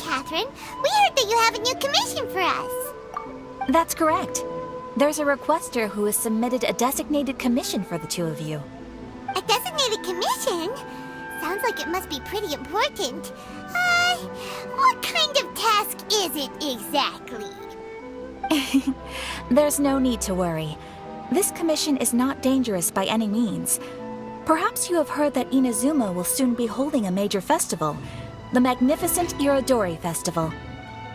Catherine. We heard that you have a new commission for us. That's correct. There's a requester who has submitted a designated commission for the two of you. A designated commission? Sounds like it must be pretty important. What kind of task is it exactly? There's no need to worry. This commission is not dangerous by any means. Perhaps you have heard that Inazuma will soon be holding a major festival, the magnificent Irodori Festival.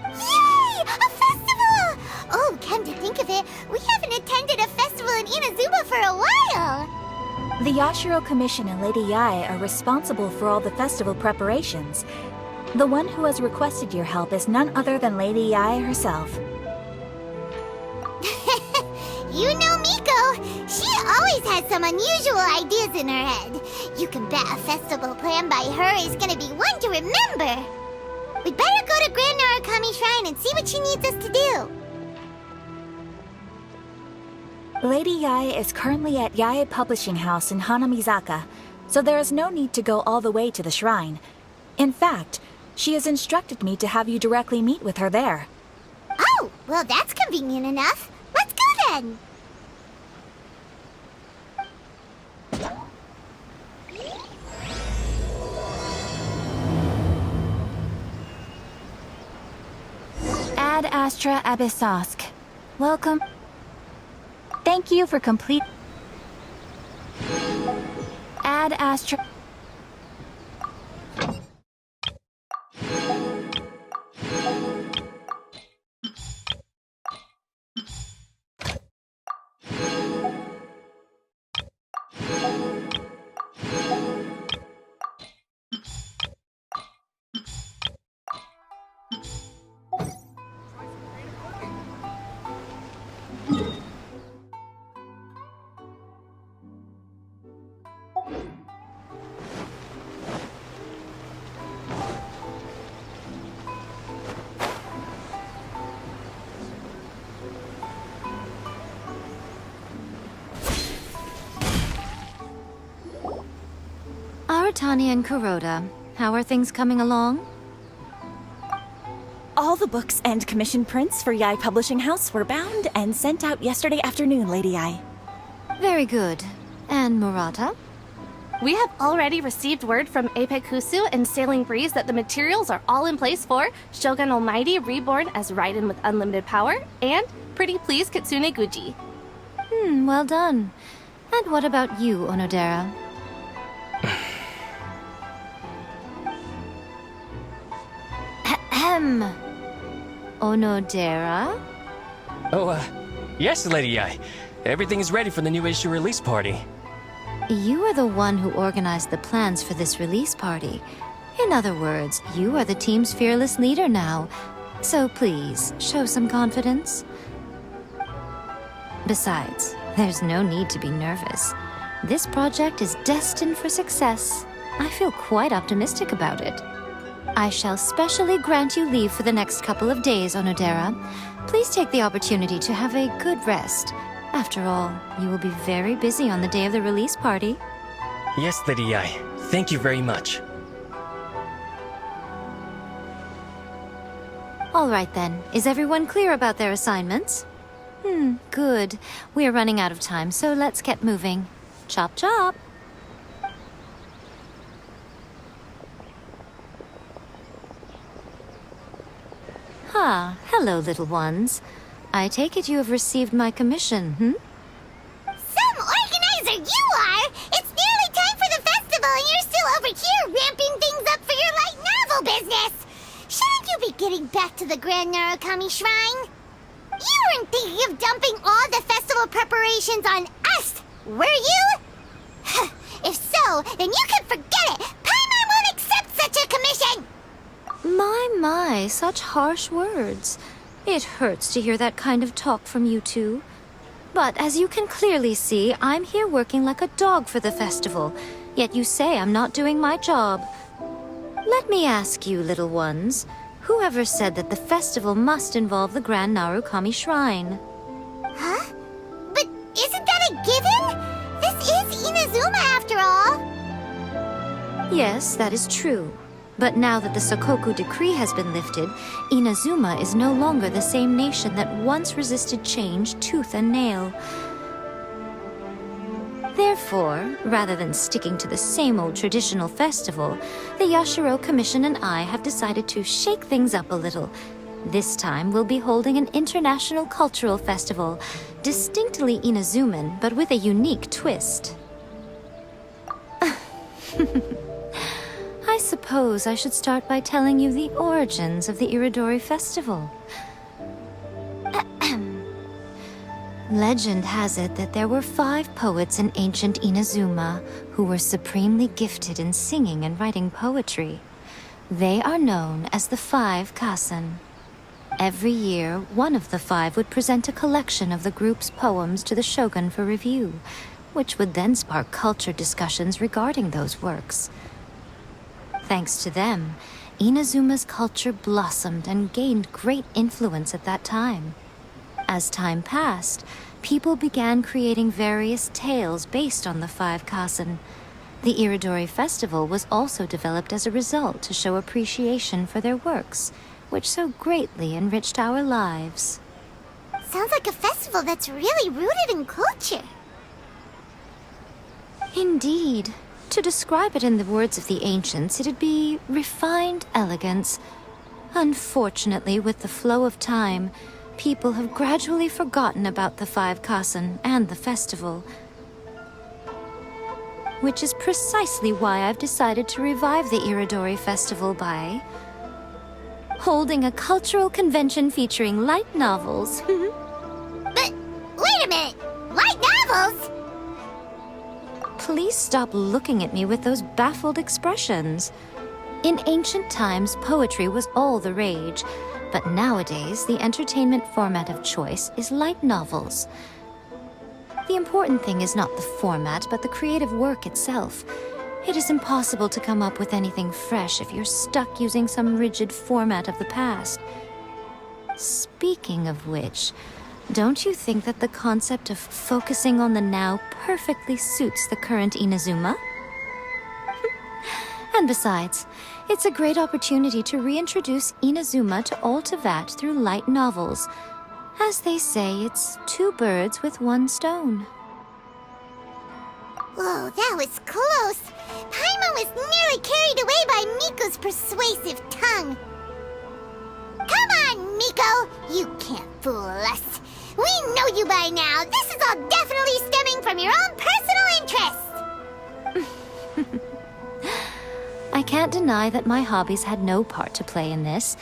Yay! A festival! Oh, come to think of it, we haven't attended a festival in Inazuma for a while! The Yashiro Commission and Lady Yae are responsible for all the festival preparations. The one who has requested your help is none other than Lady Yae herself. You know Miko, she always has some unusual ideas in her head. You can bet a festival planned by her is gonna be one to remember. We'd better go to Grand Narukami Shrine and see what she needs us to do. Lady Yae is currently at Yae Publishing House in Hanamizaka, so there is no need to go all the way to the shrine. In fact, she has instructed me to have you directly meet with her there. Oh, well that's convenient enough. Let's go then. Ad Astra Abyssosk. Welcome. Thank you for complete... Ad Astra... Aratani and Kuroda, how are things coming along? All the books and commission prints for Yae Publishing House were bound and sent out yesterday afternoon, Lady Yae. Very good. And Murata? We have already received word from Apekusu and Sailing Breeze that the materials are all in place for Shogun Almighty Reborn as Raiden with Unlimited Power and Pretty Please Kitsune Guji. Well done. And what about you, Onodera? Ahem. Onodera? Yes, Lady Yae. Everything is ready for the new issue release party. You are the one who organized the plans for this release party. In other words, you are the team's fearless leader now. So please, show some confidence. Besides, there's no need to be nervous. This project is destined for success. I feel quite optimistic about it. I shall specially grant you leave for the next couple of days, Onodera. Please take the opportunity to have a good rest. After all, you will be very busy on the day of the release party. Yes, Lady Yae. Thank you very much. All right then. Is everyone clear about their assignments? Good. We are running out of time, so let's get moving. Chop chop! Hello, little ones. I take it you have received my commission, Some organizer you are! It's nearly time for the festival and you're still over here ramping things up for your light novel business! Shouldn't you be getting back to the Grand Narukami Shrine? You weren't thinking of dumping all the festival preparations on us, were you? If so, then you can forget it! Paimon won't accept such a commission! My, such harsh words. It hurts to hear that kind of talk from you two. But as you can clearly see, I'm here working like a dog for the festival, yet you say I'm not doing my job. Let me ask you, little ones, whoever said that the festival must involve the Grand Narukami Shrine? Huh? But isn't that a given? This is Inazuma after all. Yes, that is true. But now that the Suikou decree has been lifted, Inazuma is no longer the same nation that once resisted change tooth and nail. Therefore, rather than sticking to the same old traditional festival, the Yashiro Commission and I have decided to shake things up a little. This time, we'll be holding an international cultural festival, distinctly Inazuman, but with a unique twist. I suppose I should start by telling you the origins of the Iridori Festival. Legend has it that there were 5 poets in ancient Inazuma who were supremely gifted in singing and writing poetry. They are known as the 5 Kasen. Every year, one of the 5 would present a collection of the group's poems to the shogun for review, which would then spark culture discussions regarding those works. Thanks to them, Inazuma's culture blossomed and gained great influence at that time. As time passed, people began creating various tales based on the 5 Kasen. The Iridori Festival was also developed as a result to show appreciation for their works, which so greatly enriched our lives. Sounds like a festival that's really rooted in culture. Indeed. To describe it in the words of the ancients, it'd be refined elegance. Unfortunately, with the flow of time, people have gradually forgotten about the 5 Kasen and the festival. Which is precisely why I've decided to revive the Iridori Festival by holding a cultural convention featuring light novels. But wait a minute! Light novels? Please stop looking at me with those baffled expressions. In ancient times, poetry was all the rage, but nowadays the entertainment format of choice is light novels. The important thing is not the format, but the creative work itself. It is impossible to come up with anything fresh if you're stuck using some rigid format of the past. Speaking of which, don't you think that the concept of focusing on the now perfectly suits the current Inazuma? And besides, it's a great opportunity to reintroduce Inazuma to all Teyvat through light novels. As they say, it's 2 birds with 1 stone. Whoa, that was close. Paimon was nearly carried away by Miko's persuasive tongue. Come on, Miko! You can't fool us. We know you by now. This is all definitely stemming from your own personal interests. I can't deny that my hobbies had no part to play in this.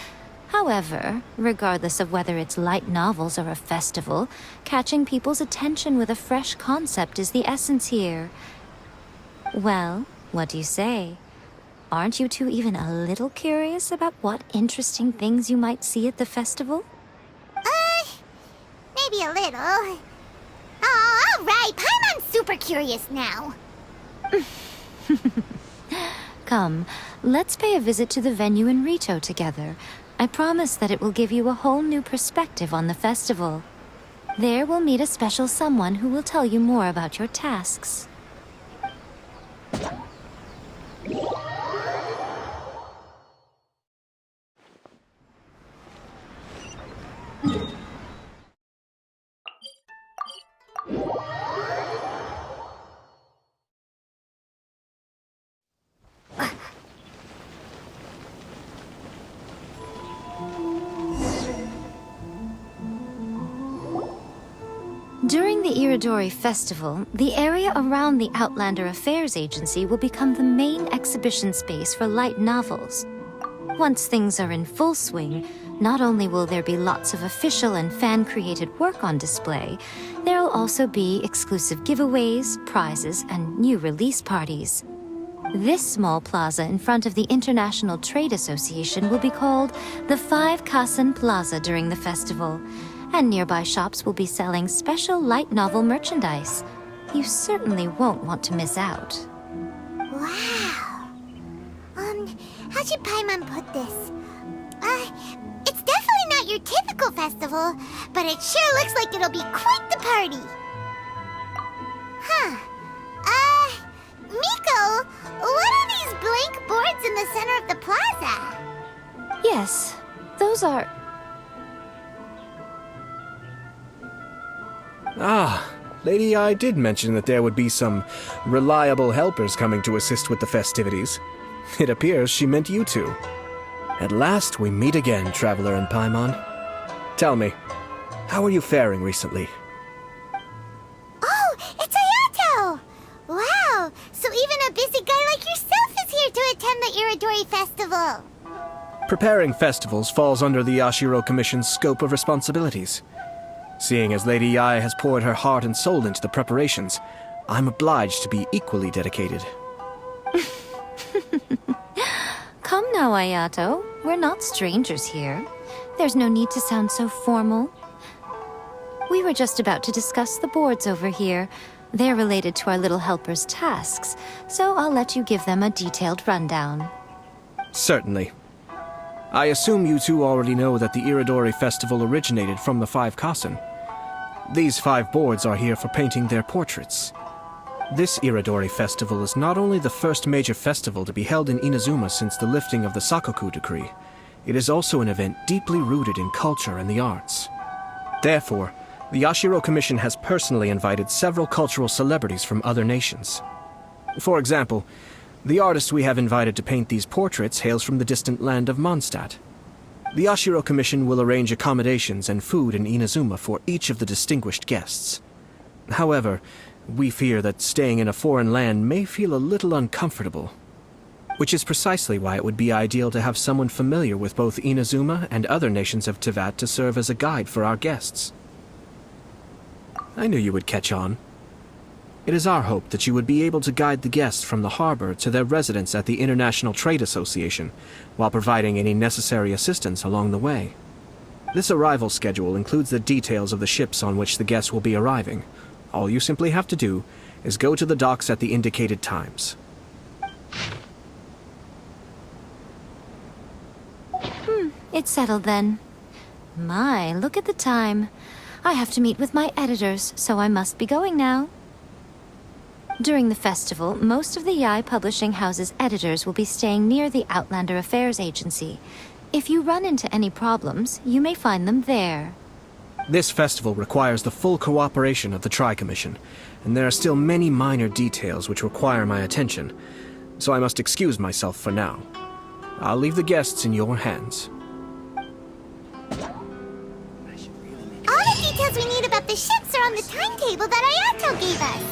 However, regardless of whether it's light novels or a festival, catching people's attention with a fresh concept is the essence here. Well, what do you say? Aren't you two even a little curious about what interesting things you might see at the festival? Maybe a little. Oh, all right. Paimon's super curious now. Come, let's pay a visit to the venue in Rito together. I promise that it will give you a whole new perspective on the festival. There we'll meet a special someone who will tell you more about your tasks. During the Iridori Festival, the area around the Outlander Affairs Agency will become the main exhibition space for light novels. Once things are in full swing, not only will there be lots of official and fan-created work on display, there'll also be exclusive giveaways, prizes, and new release parties. This small plaza in front of the International Trade Association will be called the 5 Kasen Plaza during the festival, and nearby shops will be selling special light novel merchandise. You certainly won't want to miss out. Wow. How should Paimon put this? It's definitely not your typical festival, but it sure looks like it'll be quite the party. Huh. Miko, what are these blank boards boards in the center of the plaza. Yes, those are... Ah, Lady I did mention that there would be some reliable helpers coming to assist with the festivities. It appears she meant you two. At last we meet again, Traveler and Paimon. Tell me, how are you faring recently? Oh, it's Ayato! Wow, so even a busy guy like yourself is here to attend the Iridori Festival. Preparing festivals falls under the Yashiro Commission's scope of responsibilities. Seeing as Lady Yae has poured her heart and soul into the preparations, I'm obliged to be equally dedicated. Come now, Ayato. We're not strangers here. There's no need to sound so formal. We were just about to discuss the boards over here. They're related to our little helper's tasks, so I'll let you give them a detailed rundown. Certainly. I assume you two already know that the Iridori Festival originated from the 5 Kasen. These 5 boards are here for painting their portraits. This Iridori Festival is not only the first major festival to be held in Inazuma since the lifting of the Sakoku decree, it is also an event deeply rooted in culture and the arts. Therefore, the Yashiro Commission has personally invited several cultural celebrities from other nations. For example, the artist we have invited to paint these portraits hails from the distant land of Mondstadt. The Yashiro Commission will arrange accommodations and food in Inazuma for each of the distinguished guests. However, we fear that staying in a foreign land may feel a little uncomfortable, which is precisely why it would be ideal to have someone familiar with both Inazuma and other nations of Teyvat to serve as a guide for our guests. I knew you would catch on. It is our hope that you would be able to guide the guests from the harbor to their residence at the International Trade Association, while providing any necessary assistance along the way. This arrival schedule includes the details of the ships on which the guests will be arriving. All you simply have to do is go to the docks at the indicated times. It's settled then. My, look at the time. I have to meet with my editors, so I must be going now. During the festival, most of the Yae Publishing House's editors will be staying near the Outlander Affairs Agency. If you run into any problems, you may find them there. This festival requires the full cooperation of the Tri-Commission, and there are still many minor details which require my attention, so I must excuse myself for now. I'll leave the guests in your hands. All the details we need about the ships are on the timetable that Ayato gave us.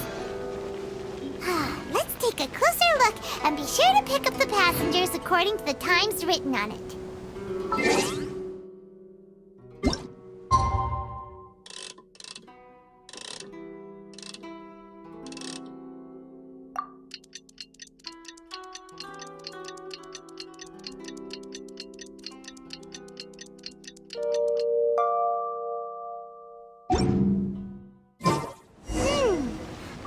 Let's take a closer look and be sure to pick up the passengers according to the times written on it.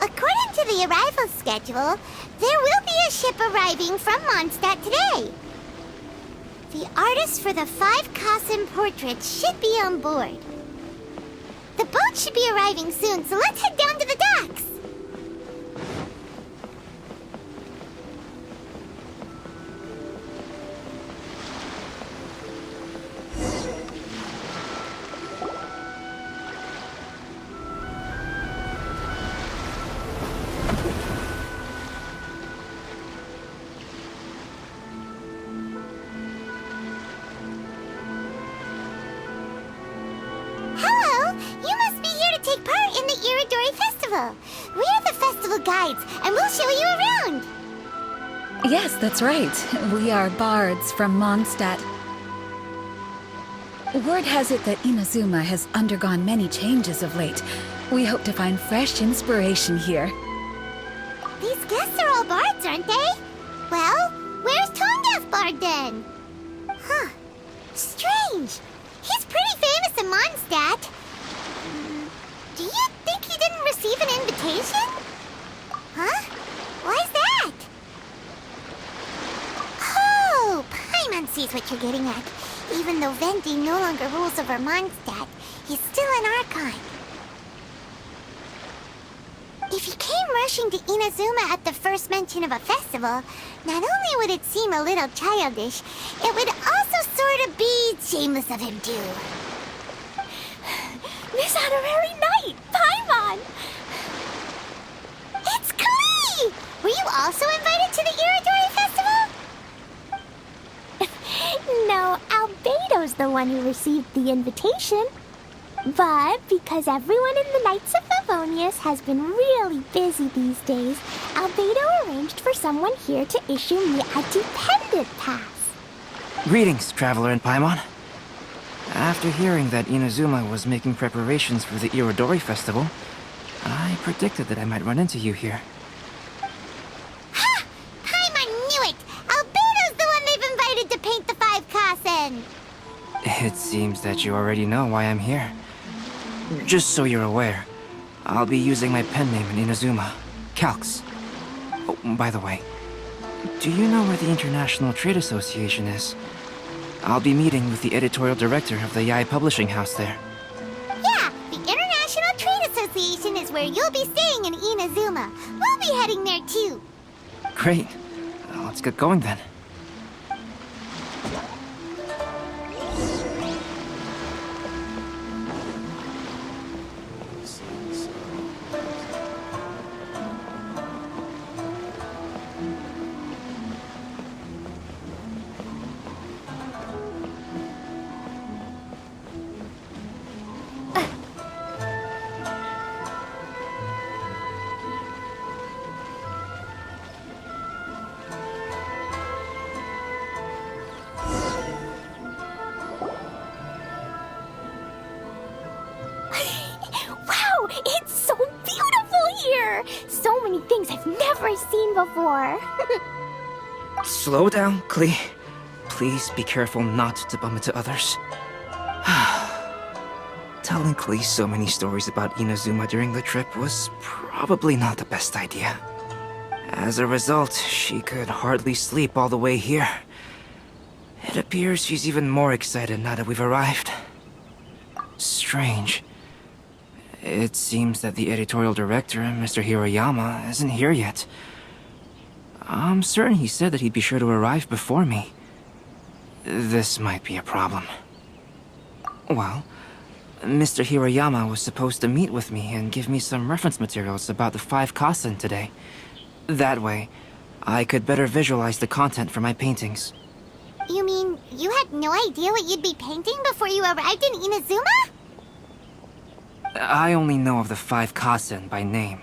According to the arrival schedule, there will be a ship arriving from Mondstadt today. The artist for the 5 Kasen portraits should be on board. The boat should be arriving soon, so let's head down to the docks. We're the festival guides, and we'll show you around. Yes, that's right. We are bards from Mondstadt. Word has it that Inazuma has undergone many changes of late. We hope to find fresh inspiration here. These guests are all bards, aren't they? Well, where's Tongaf Bard then? Huh. Strange. He's pretty famous in Mondstadt. Do you think he didn't receive an invitation? Huh? Why's that? Oh, Paimon sees what you're getting at. Even though Venti no longer rules over Mondstadt, he's still an Archon. If you came rushing to Inazuma at the first mention of a festival, not only would it seem a little childish, it would also sort of be shameless of him too. Miss Honorary Knight, Paimon! It's Klee! Were you also invited to the Iridori Festival? No, Albedo's the one who received the invitation. But because everyone in the Knights of Favonius has been really busy these days, Albedo arranged for someone here to issue me a dependent pass. Greetings, Traveler and Paimon. After hearing that Inazuma was making preparations for the Iridori Festival, I predicted that I might run into you here. Ha! Paimon knew it! Albedo's the one they've invited to paint the 5 Kasen! It seems that you already know why I'm here. Just so you're aware, I'll be using my pen name in Inazuma, Calx. Oh, by the way, do you know where the International Trade Association is? I'll be meeting with the editorial director of the Yae Publishing House there. Yeah, the International Trade Association is where you'll be staying in Inazuma. We'll be heading there too. Great. Let's get going then. Wow, it's so beautiful here! So many things I've never seen before. Slow down, Klee. Please be careful not to bump into others. Telling Klee so many stories about Inazuma during the trip was probably not the best idea. As a result, she could hardly sleep all the way here. It appears she's even more excited now that we've arrived. Strange. It seems that the editorial director, Mr. Hiroyama, isn't here yet. I'm certain he said that he'd be sure to arrive before me. This might be a problem. Well, Mr. Hiroyama was supposed to meet with me and give me some reference materials about the 5 Kasen today. That way, I could better visualize the content for my paintings. You mean you had no idea what you'd be painting before you arrived in Inazuma? I only know of the 5 Kasen by name.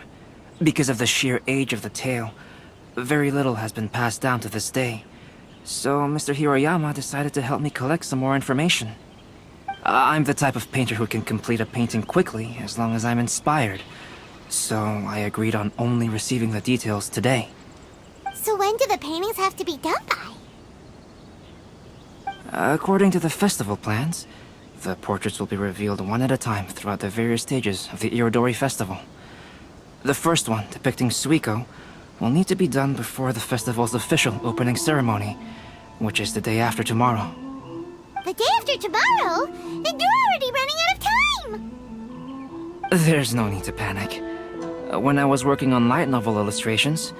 Because of the sheer age of the tale, very little has been passed down to this day. So Mr. Hiroyama decided to help me collect some more information. I'm the type of painter who can complete a painting quickly as long as I'm inspired. So I agreed on only receiving the details today. So when do the paintings have to be done by? According to the festival plans, the portraits will be revealed one at a time throughout the various stages of the Iridori Festival. The first one, depicting Suikou, will need to be done before the festival's official opening ceremony, which is the day after tomorrow. The day after tomorrow? Then you're already running out of time! There's no need to panic. When I was working on light novel illustrations,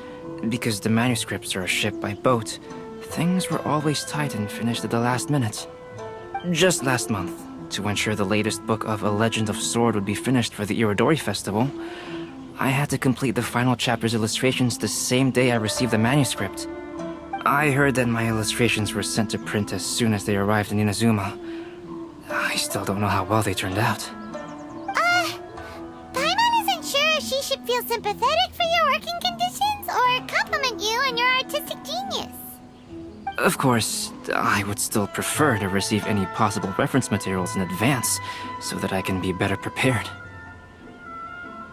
because the manuscripts are shipped by boat, things were always tight and finished at the last minute. Just last month, to ensure the latest book of A Legend of Sword would be finished for the Iridori Festival, I had to complete the final chapter's illustrations the same day I received the manuscript. I heard that my illustrations were sent to print as soon as they arrived in Inazuma. I still don't know how well they turned out. Paimon isn't sure if she should feel sympathetic for your working conditions or compliment you on your artistic genius. Of course, I would still prefer to receive any possible reference materials in advance, so that I can be better prepared.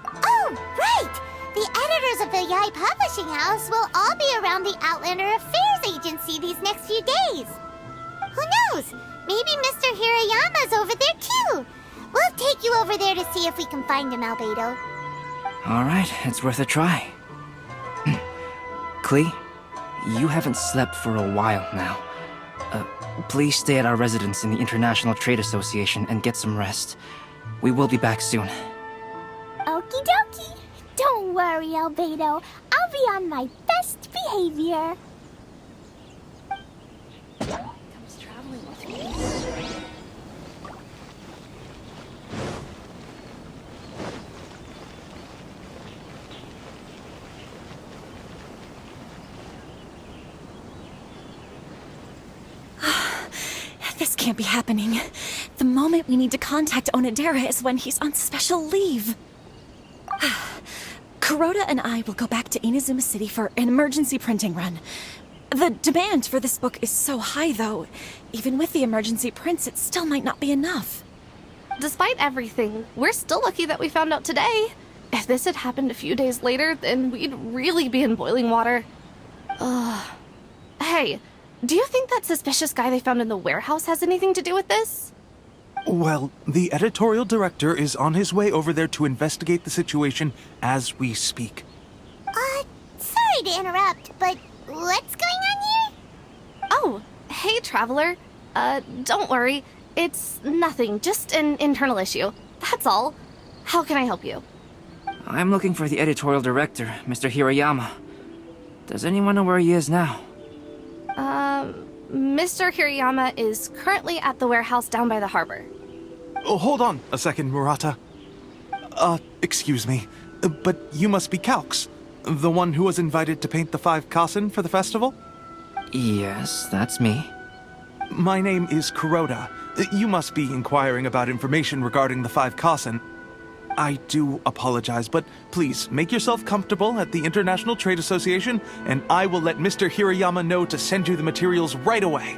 Oh, right! The editors of the Yae Publishing House will all be around the Outlander Affairs Agency these next few days. Who knows? Maybe Mr. Hiroyama's over there too. We'll take you over there to see if we can find him, Albedo. Alright, it's worth a try. Klee, you haven't slept for a while now. Please stay at our residence in the International Trade Association and get some rest. We will be back soon. Okie dokie. Don't worry. worry, Albedo. I'll be on my best behavior. Comes traveling with me. This can't be happening. The moment we need to contact Onodera is when he's on special leave. Kuroda and I will go back to Inazuma City for an emergency printing run. The demand for this book is so high, though. Even with the emergency prints, it still might not be enough. Despite everything, we're still lucky that we found out today. If this had happened a few days later, then we'd really be in boiling water. Hey, do you think that suspicious guy they found in the warehouse has anything to do with this? Well, the editorial director is on his way over there to investigate the situation as we speak. Sorry to interrupt, but what's going on here? Oh, hey, Traveler. Don't worry. It's nothing, just an internal issue. That's all. How can I help you? I'm looking for the editorial director, Mr. Hirayama. Does anyone know where he is now? Mr. Hirayama is currently at the warehouse down by the harbor. Oh, hold on a second, Murata. Excuse me, but you must be Calx, the one who was invited to paint the 5 Kasen for the festival? Yes, that's me. My name is Kuroda. You must be inquiring about information regarding the 5 Kasen. I do apologize, but please make yourself comfortable at the International Trade Association, and I will let Mr. Hirayama know to send you the materials right away.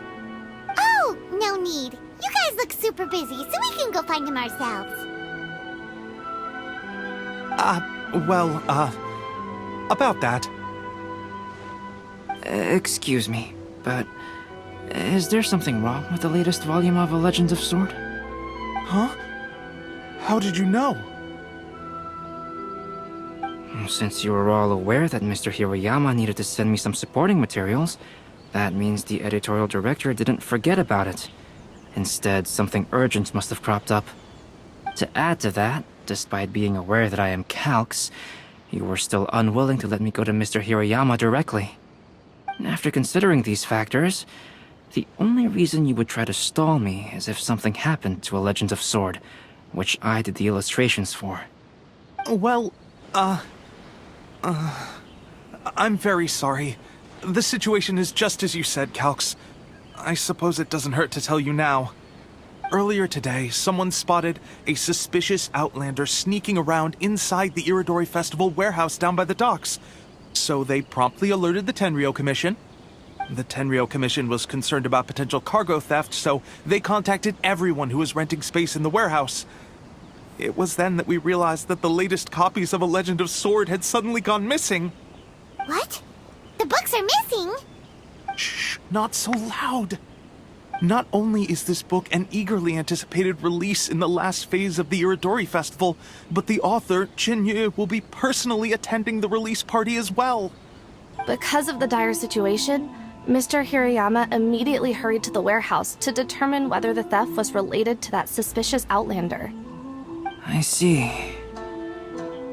Oh, no need. You guys look super busy, so we can go find him ourselves. About that. Excuse me, but is there something wrong with the latest volume of A Legend of Sword? Huh? How did you know? Since you were all aware that Mr. Hirayama needed to send me some supporting materials, that means the editorial director didn't forget about it. Instead, something urgent must have cropped up. To add to that, despite being aware that I am Calx, you were still unwilling to let me go to Mr. Hirayama directly. After considering these factors, the only reason you would try to stall me is if something happened to A Legend of Sword, which I did the illustrations for. Well, I'm very sorry. The situation is just as you said, Calx. I suppose it doesn't hurt to tell you now. Earlier today, someone spotted a suspicious outlander sneaking around inside the Iridori Festival warehouse down by the docks. So they promptly alerted the Tenryou Commission. The Tenryou Commission was concerned about potential cargo theft, so they contacted everyone who was renting space in the warehouse. It was then that we realized that the latest copies of A Legend of Sword had suddenly gone missing. What? The books are missing? Shh, not so loud. Not only is this book an eagerly anticipated release in the last phase of the Iridori Festival, but the author, Jinyu, will be personally attending the release party as well. Because of the dire situation, Mr. Hirayama immediately hurried to the warehouse to determine whether the theft was related to that suspicious outlander. I see.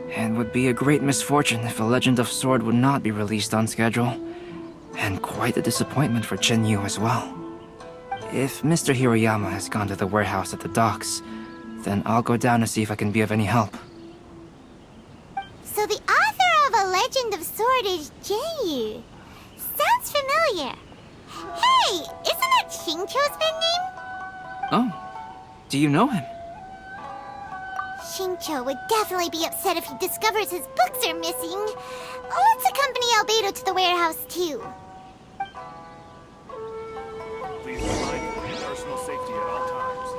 It would be a great misfortune if A Legend of Sword would not be released on schedule. And quite a disappointment for Jinyu as well. If Mr. Hirayama has gone to the warehouse at the docks, then I'll go down to see if I can be of any help. So the author of A Legend of Sword is Jinyu. Sounds familiar. Hey, isn't that Xingqiu's pen name? Oh, do you know him? Xingqiu would definitely be upset if he discovers his books are missing. Let's accompany Albedo to the warehouse, too. Please provide for your personal safety at all times.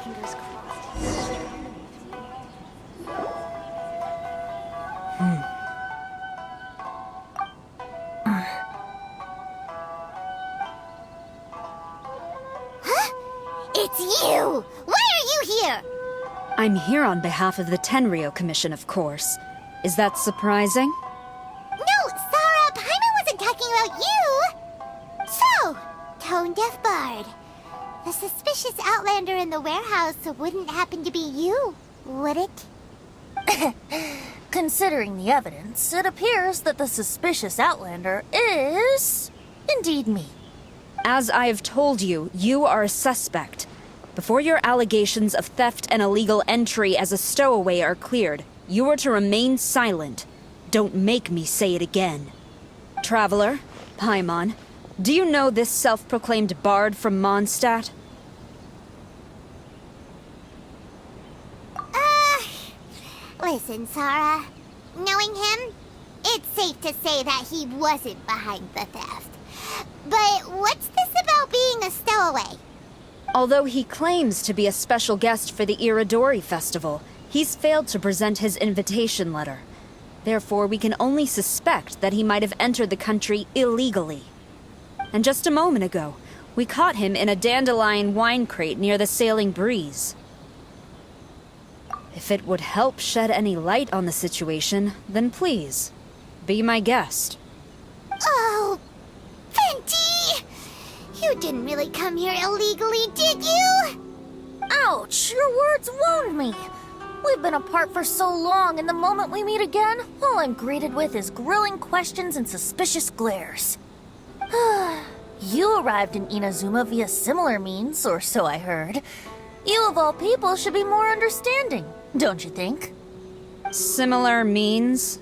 Fingers crossed. It's you! Why are you here? I'm here on behalf of the Tenryou Commission, of course. Is that surprising? No, Sarah, Paimon wasn't talking about you! So, Tone Deaf Bard. The suspicious outlander in the warehouse wouldn't happen to be you, would it? Considering the evidence, it appears that the suspicious outlander is indeed me. As I have told you, you are a suspect. Before your allegations of theft and illegal entry as a stowaway are cleared, you are to remain silent. Don't make me say it again. Traveler, Paimon, do you know this self-proclaimed bard from Mondstadt? Listen, Sarah. Knowing him, it's safe to say that he wasn't behind the theft. But what's this about being a stowaway? Although he claims to be a special guest for the Iridori Festival, he's failed to present his invitation letter. Therefore, we can only suspect that he might have entered the country illegally. And just a moment ago, we caught him in a dandelion wine crate near the Sailing Breeze. If it would help shed any light on the situation, then please, be my guest. Oh, Venti! You didn't really come here illegally, did you? Ouch, your words wound me. We've been apart for so long, and the moment we meet again, all I'm greeted with is grilling questions and suspicious glares. You arrived in Inazuma via similar means, or so I heard. You of all people should be more understanding, don't you think? Similar means?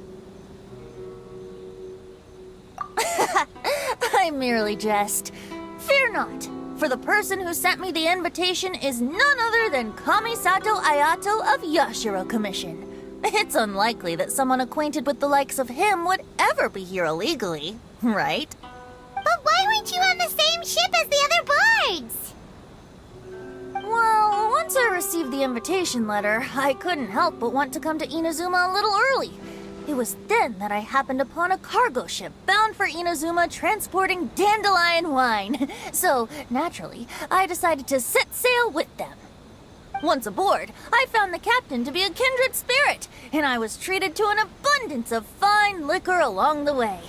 I merely jest. Fear not, for the person who sent me the invitation is none other than Kamisato Ayato of Yashiro Commission. It's unlikely that someone acquainted with the likes of him would ever be here illegally, right? But why weren't you on the same ship as the other bards? Well, once I received the invitation letter, I couldn't help but want to come to Inazuma a little early. It was then that I happened upon a cargo ship bound for Inazuma transporting dandelion wine. So, naturally, I decided to set sail with them. Once aboard, I found the captain to be a kindred spirit, and I was treated to an abundance of fine liquor along the way.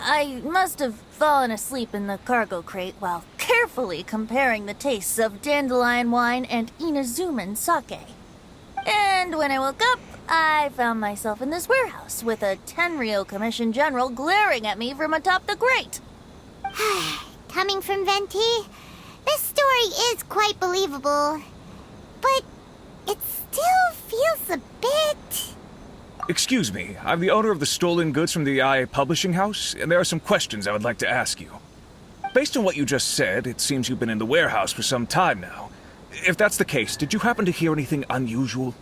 I must have fallen asleep in the cargo crate while carefully comparing the tastes of dandelion wine and Inazuman sake. And when I woke up, I found myself in this warehouse with a Tenryo Commission general glaring at me from atop the grate. Coming from Venti, this story is quite believable. But it still feels a bit... Excuse me, I'm the owner of the stolen goods from the IA Publishing House, and there are some questions I would like to ask you. Based on what you just said, it seems you've been in the warehouse for some time now. If that's the case, did you happen to hear anything unusual?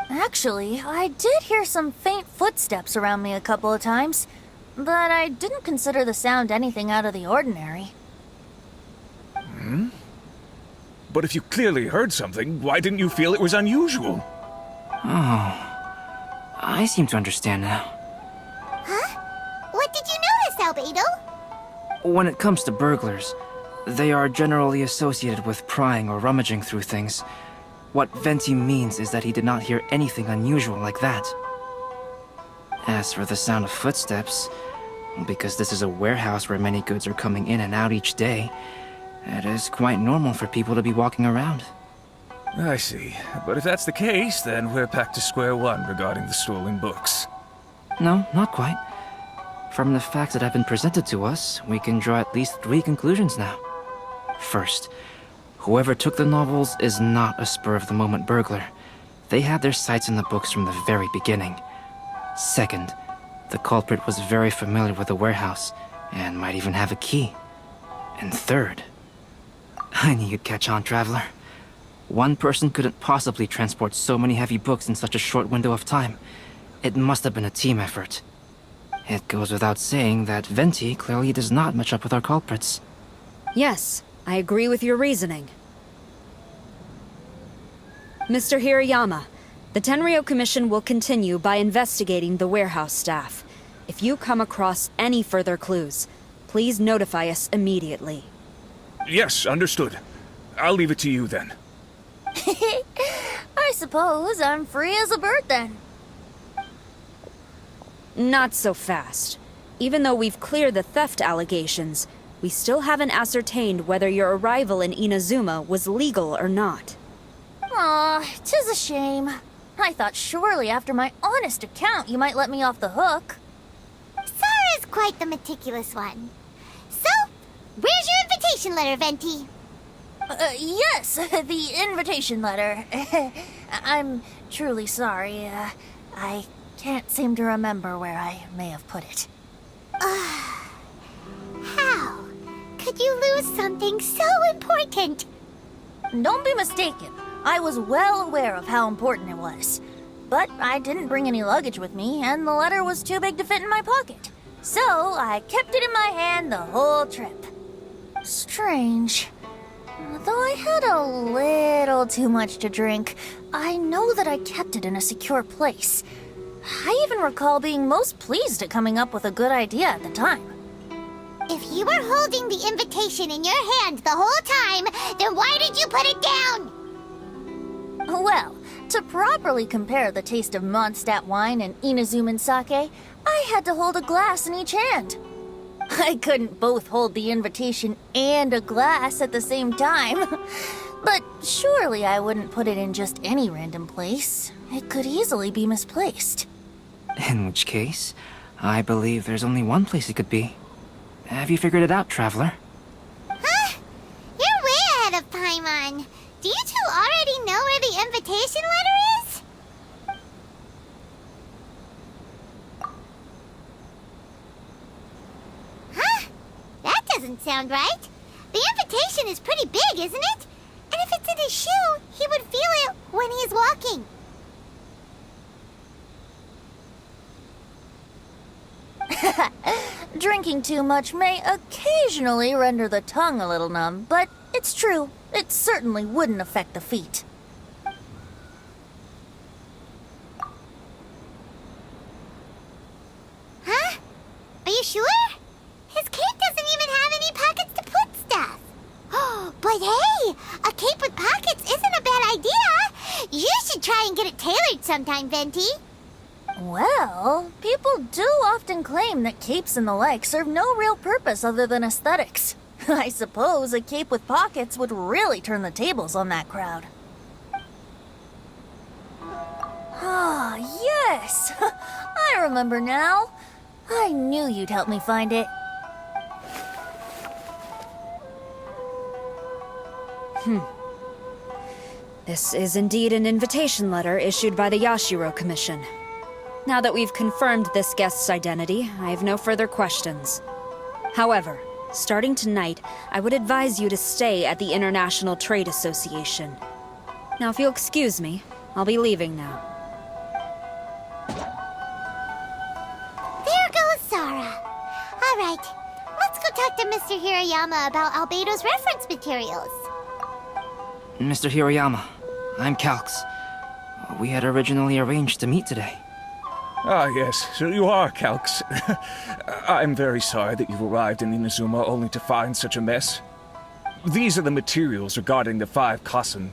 Actually, I did hear some faint footsteps around me a couple of times, but I didn't consider the sound anything out of the ordinary. But if you clearly heard something, why didn't you feel it was unusual? Oh, I seem to understand now. Huh? What did you notice, Albedo? When it comes to burglars, they are generally associated with prying or rummaging through things. What Venti means is that he did not hear anything unusual like that. As for the sound of footsteps, because this is a warehouse where many goods are coming in and out each day, it is quite normal for people to be walking around. I see. But if that's the case, then we're back to square one regarding the stolen books. No, not quite. From the facts that have been presented to us, we can draw at least 3 conclusions now. First, whoever took the novels is not a spur-of-the-moment burglar. They had their sights on the books from the very beginning. Second, the culprit was very familiar with the warehouse, and might even have a key. And third, I knew you'd catch on, Traveler. One person couldn't possibly transport so many heavy books in such a short window of time. It must have been a team effort. It goes without saying that Venti clearly does not match up with our culprits. Yes, I agree with your reasoning. Mr. Hirayama, the Tenryo Commission will continue by investigating the warehouse staff. If you come across any further clues, please notify us immediately. Yes, understood. I'll leave it to you then. I suppose I'm free as a bird then. Not so fast. Even though we've cleared the theft allegations, we still haven't ascertained whether your arrival in Inazuma was legal or not. Aw, 'tis a shame. I thought surely after my honest account you might let me off the hook. Sara's quite the meticulous one. So, where's your invitation letter, Venti? Yes, the invitation letter. I'm truly sorry. I can't seem to remember where I may have put it. How could you lose something so important? Don't be mistaken. I was well aware of how important it was. But I didn't bring any luggage with me, and the letter was too big to fit in my pocket. So I kept it in my hand the whole trip. Strange. Though I had a little too much to drink, I know that I kept it in a secure place. I even recall being most pleased at coming up with a good idea at the time. If you were holding the invitation in your hand the whole time, then why did you put it down? Well, to properly compare the taste of Mondstadt wine and Inazuman sake, I had to hold a glass in each hand. I couldn't both hold the invitation and a glass at the same time. But surely I wouldn't put it in just any random place. It could easily be misplaced. In which case, I believe there's only one place it could be. Have you figured it out, Traveler? Huh? You're way ahead of Paimon. Do you two already know where the invitation letter is? Huh? That doesn't sound right. The invitation is pretty big, isn't it? And if it's in his shoe, he would feel it when he's walking. Drinking too much may occasionally render the tongue a little numb, but it's true. It certainly wouldn't affect the feet. Huh? Are you sure? His cape doesn't even have any pockets to put stuff. But hey, a cape with pockets isn't a bad idea. You should try and get it tailored sometime, Venti. Well, people do often claim that capes and the like serve no real purpose other than aesthetics. I suppose a cape with pockets would really turn the tables on that crowd. Ah, yes! I remember now. I knew you'd help me find it. This is indeed an invitation letter issued by the Yashiro Commission. Now that we've confirmed this guest's identity, I have no further questions. However, starting tonight, I would advise you to stay at the International Trade Association. Now, if you'll excuse me, I'll be leaving now. There goes Sara. All right, let's go talk to Mr. Hirayama about Albedo's reference materials. Mr. Hiroyama, I'm Calx. We had originally arranged to meet today. Ah, yes, so you are Calx. I'm very sorry that you've arrived in Inazuma only to find such a mess. These are the materials regarding the 5 Kassen.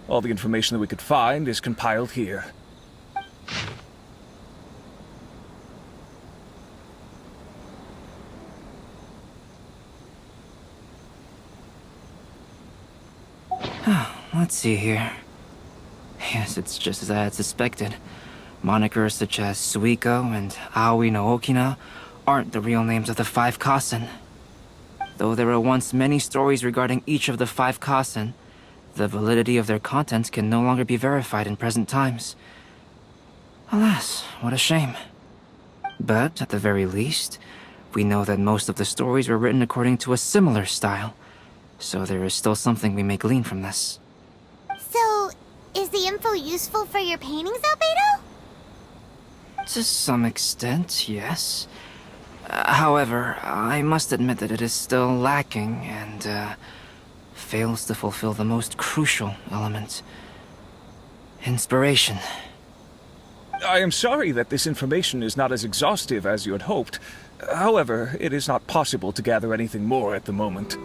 All the information that we could find is compiled here. Let's see here. Yes, it's just as I had suspected. Monikers such as Suikou and Aoi no Okina aren't the real names of the 5 Kassen. Though there were once many stories regarding each of the 5 Kassen, the validity of their contents can no longer be verified in present times. Alas, what a shame. But, at the very least, we know that most of the stories were written according to a similar style, so there is still something we may glean from this. So, is the info useful for your paintings, Albedo? To some extent, yes. However, I must admit that it is still lacking and fails to fulfill the most crucial element. Inspiration. I am sorry that this information is not as exhaustive as you had hoped. However, it is not possible to gather anything more at the moment.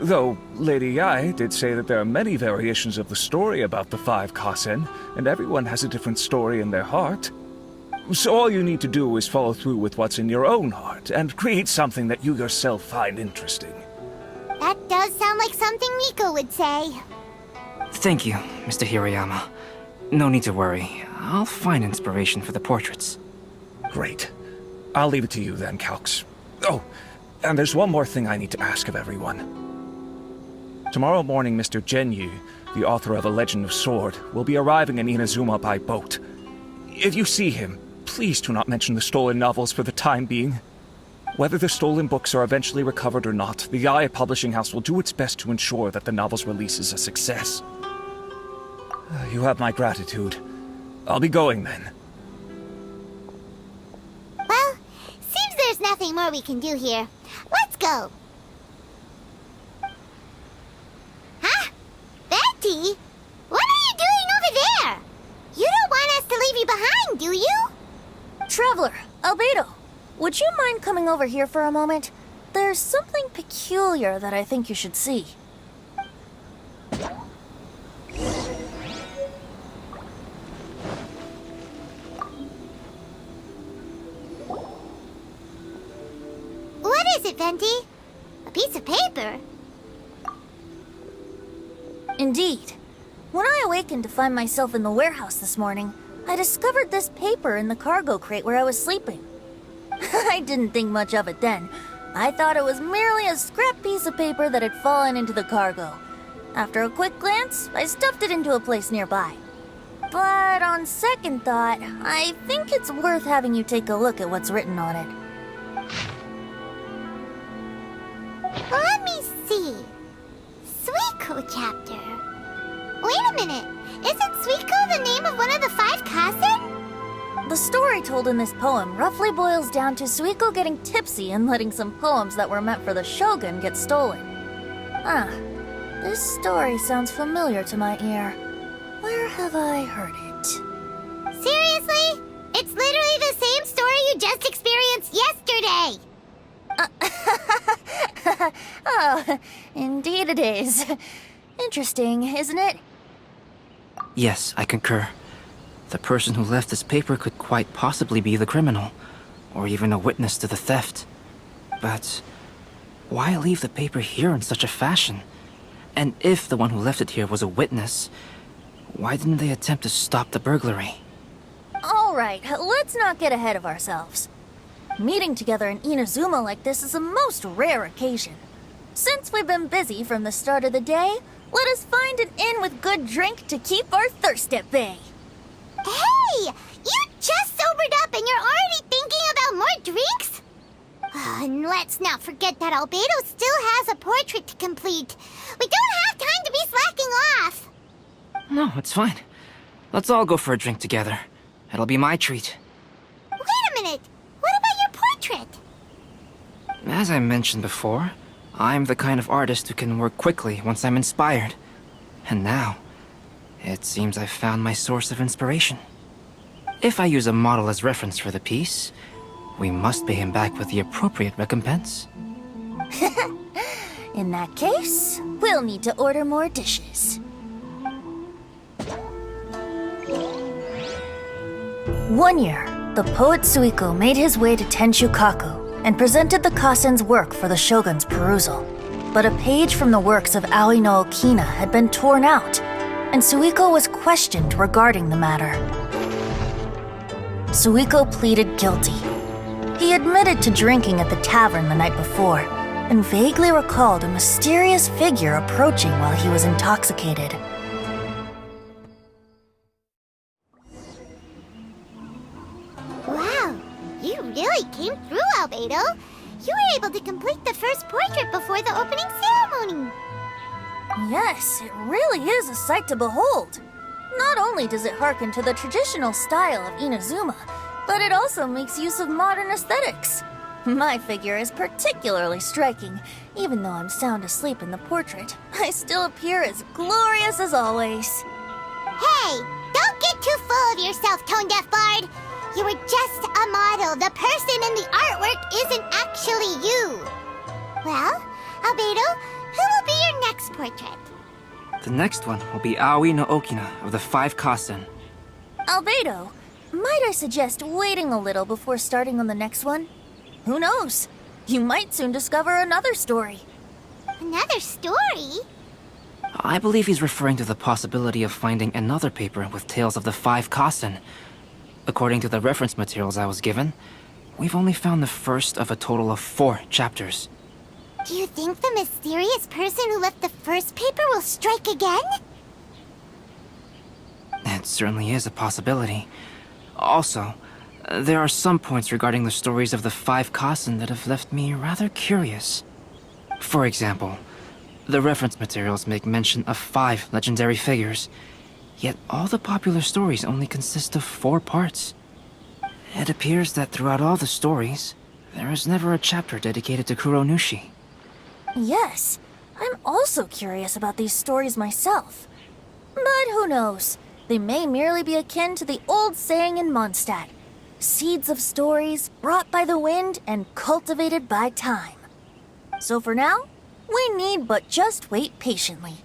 Though, Lady Yae did say that there are many variations of the story about the 5 Kassen, and everyone has a different story in their heart. So all you need to do is follow through with what's in your own heart and create something that you yourself find interesting. That does sound like something Miko would say. Thank you, Mr. Hirayama. No need to worry. I'll find inspiration for the portraits. Great. I'll leave it to you then, Calx. Oh, and there's one more thing I need to ask of everyone. Tomorrow morning, Mr. Genyu, the author of A Legend of Sword, will be arriving in Inazuma by boat. If you see him, please do not mention the stolen novels for the time being. Whether the stolen books are eventually recovered or not, the Yae Publishing House will do its best to ensure that the novel's release is a success. You have my gratitude. I'll be going then. Well, seems there's nothing more we can do here. Let's go. Huh? Betty? What are you doing over there? You don't want us to leave you behind, do you? Traveler, Albedo, would you mind coming over here for a moment? There's something peculiar that I think you should see. What is it, Venti? A piece of paper? Indeed. When I awakened to find myself in the warehouse this morning, I discovered this paper in the cargo crate where I was sleeping. I didn't think much of it then. I thought it was merely a scrap piece of paper that had fallen into the cargo. After a quick glance, I stuffed it into a place nearby. But on second thought, I think it's worth having you take a look at what's written on it. Let me see. Suikou chapter. Wait a minute. Isn't Suikou the name of one of the 5 Kasen? The story told in this poem roughly boils down to Suikou getting tipsy and letting some poems that were meant for the shogun get stolen. Ah, this story sounds familiar to my ear. Where have I heard it? Seriously? It's literally the same story you just experienced yesterday! Oh, indeed it is. Interesting, isn't it? Yes, I concur. The person who left this paper could quite possibly be the criminal, or even a witness to the theft. But why leave the paper here in such a fashion? And if the one who left it here was a witness, why didn't they attempt to stop the burglary? Alright, let's not get ahead of ourselves. Meeting together in Inazuma like this is a most rare occasion. Since we've been busy from the start of the day, let us find an inn with good drink to keep our thirst at bay. Hey! You just sobered up and you're already thinking about more drinks? And let's not forget that Albedo still has a portrait to complete. We don't have time to be slacking off. No, it's fine. Let's all go for a drink together. It'll be my treat. Wait a minute. What about your portrait? As I mentioned before, I'm the kind of artist who can work quickly once I'm inspired. And now, it seems I've found my source of inspiration. If I use a model as reference for the piece, we must pay him back with the appropriate recompense. In that case, we'll need to order more dishes. One year, the poet Suikou made his way to Tenshukaku and presented the Kasen's work for the shogun's perusal. But a page from the works of Aoi no Okina had been torn out, and Suikou was questioned regarding the matter. Suikou pleaded guilty. He admitted to drinking at the tavern the night before, and vaguely recalled a mysterious figure approaching while he was intoxicated. Wow, you really came through, Albedo. You were able to complete the first portrait before the opening ceremony. Yes, it really is a sight to behold. Not only does it harken to the traditional style of Inazuma, but it also makes use of modern aesthetics. My figure is particularly striking. Even though I'm sound asleep in the portrait, I still appear as glorious as always. Hey, don't get too full of yourself, tone-deaf bard. You were just a model. The person in the artwork isn't actually you. Well, Albedo, who will be your next portrait? The next one will be Aoi no Okina of the 5 Kasen. Albedo, Might I suggest waiting a little before starting on the next one? Who knows? You might soon discover another story. Another story? I believe he's referring to the possibility of finding another paper with tales of the 5 Kassen. According to the reference materials I was given, we've only found the first of a total of 4 chapters. Do you think the mysterious person who left the first paper will strike again? It certainly is a possibility. Also, there are some points regarding the stories of the 5 Kassen that have left me rather curious. For example, the reference materials make mention of 5 legendary figures, yet all the popular stories only consist of 4 parts. It appears that throughout all the stories, there is never a chapter dedicated to Kuronushi. Yes, I'm also curious about these stories myself. But who knows? They may merely be akin to the old saying in Mondstadt, seeds of stories brought by the wind and cultivated by time. So for now, we need but just wait patiently.